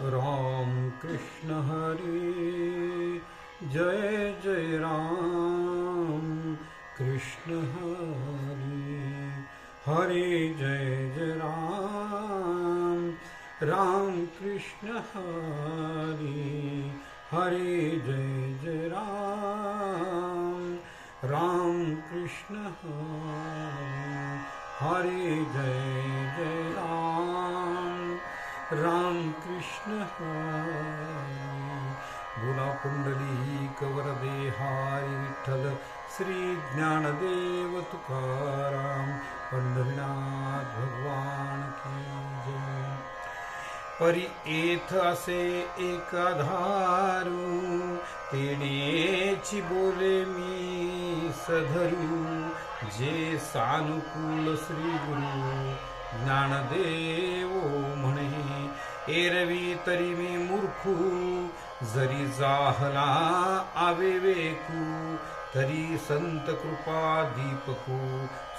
राम कृष्ण हरी जय जय राम कृष्ण हरी हरी जय जय राम राम कृष्ण हरी हरी जय जय राम राम कृष्ण हरी हरी जय जय राम कृष्ण हरी बोला पुंडलिक वरदे हरी विठ्ठल श्री ज्ञानदेव तुकाराम पंढरीनाथ भगवान की जय। परी येथ असे एकाधारू तेनेची बोले मी सधरू जे सानुकूल श्री गुरु ज्ञानदेव म्हणे एरवी तरी मी मूर्खू जरी जाहला आवे वेकू तरी संत कृपा दीपकू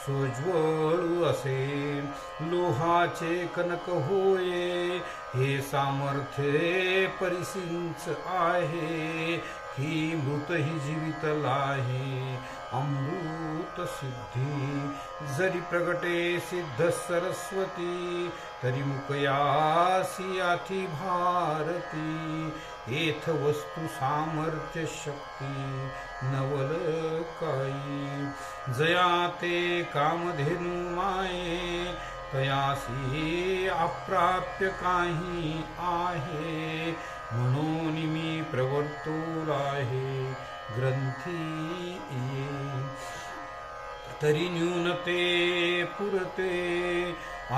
सोज्वळू असे लोहाचे कनक होये हे सामर्थ्य परिसिंच आहे ही मृत ही जीवित लाहे अमृत सिद्धी जरी प्रगटे सिद्ध सरस्वती तरी मुकयासी अति भारती येथ वस्तु सामर्थ्य शक्ती नवल काही जया ते कामधेनु माये तयासी अप्राप्य काही आहे म्हणून मी प्रवर्तुल आहे ग्रंथी तरी न्यूनते पुरते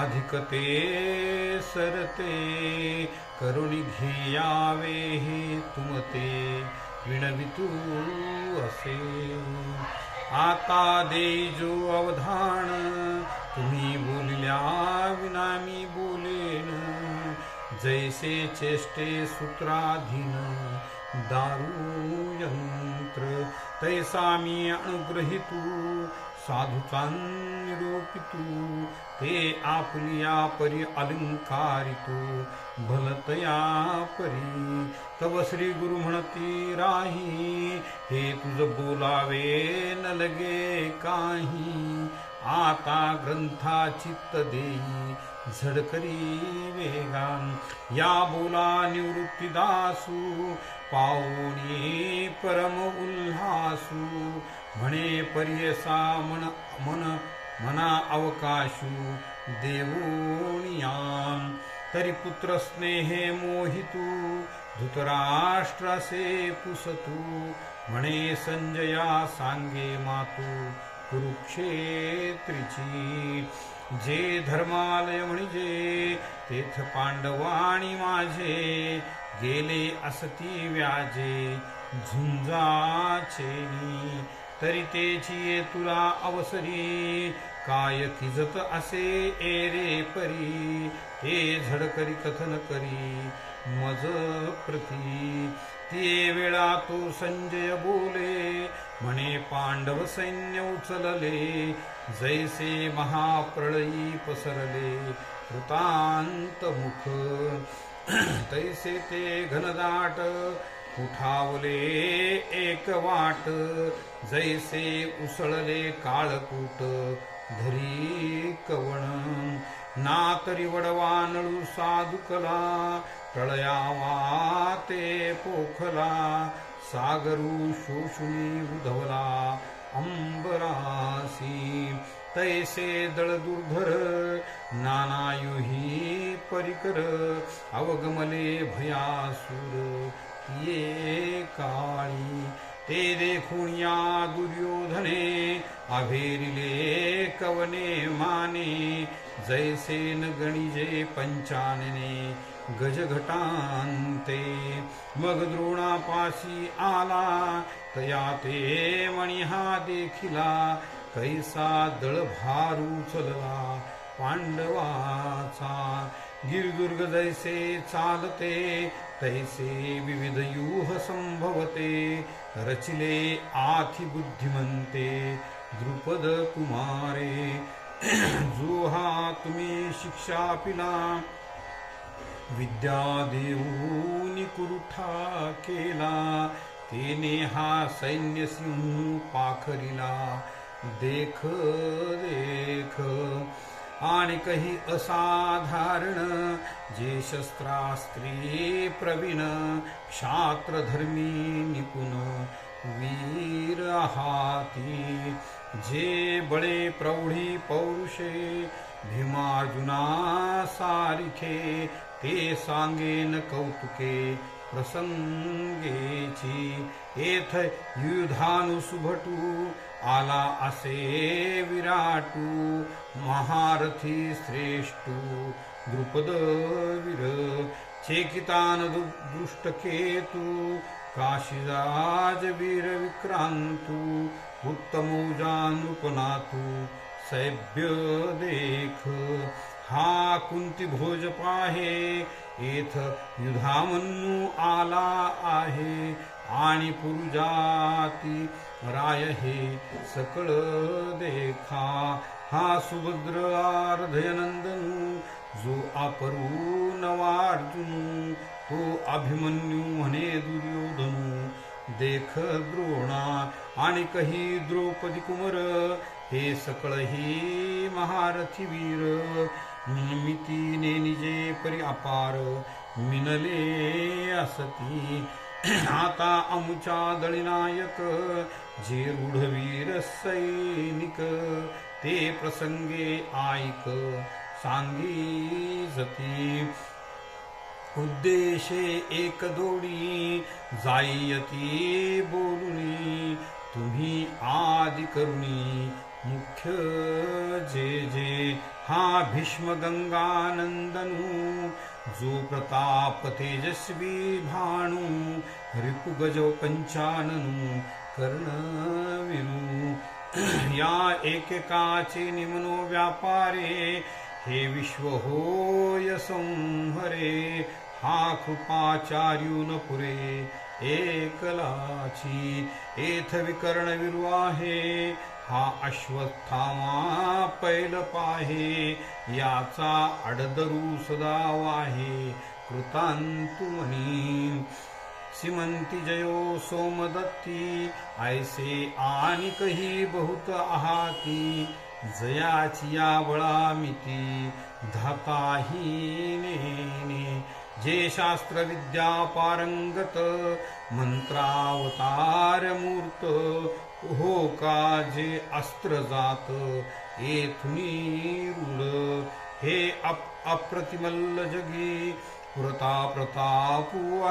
अधिकते सरते करुणी घेयावे हे तुमते विणवितू असे आता देजो अवधान तुम्ही बोलिल्या विना मी बोलेन जैसे चेष्टे सूत्राधीन दारू यंत्र तैसा मी अनुग्रहितू साधुचा निरोपितू ते आपलिया परी अलंकारितू भलतया परी तव श्री गुरु म्हणती राही हे तुझ बोलावे न लगे काही आता ग्रंथा चित्त देई झडकरी वेगान या बोला निवृत्ती दासू पाऊणी परम उल्हासू म्हणे पर्यसा मना अवकाशू देवोनियाम तरी पुत्र स्नेहे मोहितू धृतराष्ट्रासे पुसतू म्हणे संजया सांगे मातू कुरुक्षेत्रीची जे धर्मालय म्हणजे तेथ पांडवाणी माझे गेले असती व्याजे झुंजाचेनी तरी तेची तुला अवसरी काय किजत असे एरे परी ते झडकरी कथन करी मज प्रती ते वेळा तो संजय बोले म्हणे पांडव सैन्य उचलले जैसे महाप्रळयी पसरले कृतांत मुख तैसे ते घनदाट उठावले एक वाट जैसे उसळले काळकूट धरी कवण ना तरी वडवा नळू साधुकला प्रळयावा ते पोखला सागरू शोषुनी उधवला अंबरासी तैसे दळ दुर्धर नानायुही परिकर अवगमले भयासुर ये काळी ते देखून या दुर्योधने अभेरिले कवने माने जैसे न गणिजे पंचानने गजघटांते मग द्रोणापाशी आला तया ते मणिहा देखिला कैसा दळ भार उचलला पांडवाचा गिरदुर्ग जैसे चालते तैसे विविध व्यूह संभवते रचिले आथि बुद्धिमंते द्रुपद कुमारे जो हा तुम्ही शिक्षा पिला विद्या देऊनी कुरुठा केला, तेने हा सैन्य सिंह पाखरिला. देख देख आणि काही असाधारण, जे शस्त्रास्त्री प्रवीण, क्षात्रधर्मी निपुण, वीर हाती, जे बळे प्रौढी पौरुषे, भीमार्जुना सारिखे, ते सांगेन कौतुके प्रसंगेची. एथ युधानुसुभटू, आला असे विराटू, महारथी श्रेष्ठू, द्रुपद वीर, चेकितान दृष्टकेतू, काशीराज वीर विक्रांतू, उत्तमौजानुपनातू, सैभ्य देख. हा कुंती भोज पाहे, एथ युधामन्यू आला आहे, आणि पुरुजाती राय हे सकळ देखा. हा सुभद्र अर्धयनंदनू, जो अपरू नवार्जुनू, तो अभिमन्यू म्हणे दुर्योधनू. देख द्रोणा आणि कही द्रौपदी कुमर, हे सकळ ही महारथी वीर. मितीने निजे परी अपार, मिनले असती. आता अमुच्या दळीनायक, जे रूढवीर सैनिक, ते प्रसंगे ऐक सांगीजती. उद्देशे एक दोडी, जायती बोलुनी, तुम्ही आदि करुणी. मुख्य जे जे हा भीष्म गंगानंदनू, जो प्रताप तेजस्वी भाणू, रिपुगज पंचाननू, कर्णविरू. या एकेकाचे निमनो व्यापारे, हे विश्व होय संहरे. हा कृपाचार्युन पुरे एकलाची. एथ विकर्ण विरू आहे, हा अश्वत्थामा पैल पाहे. याचा अडदरू सदा वाहे, कृतांतु म्हणी. सिमंती जयो सोमदत्ती, ऐसे आणि कही बहुत आहाती. जयाची या बळा मिती, धाताही नेने. जे शास्त्र विद्या पारंगत, मंत्रावतार मूर्त, हो का जे अस्त्र जात, येथुनी रूढ. हे अप्रतिमल्ल जगी, पुरता प्रतापू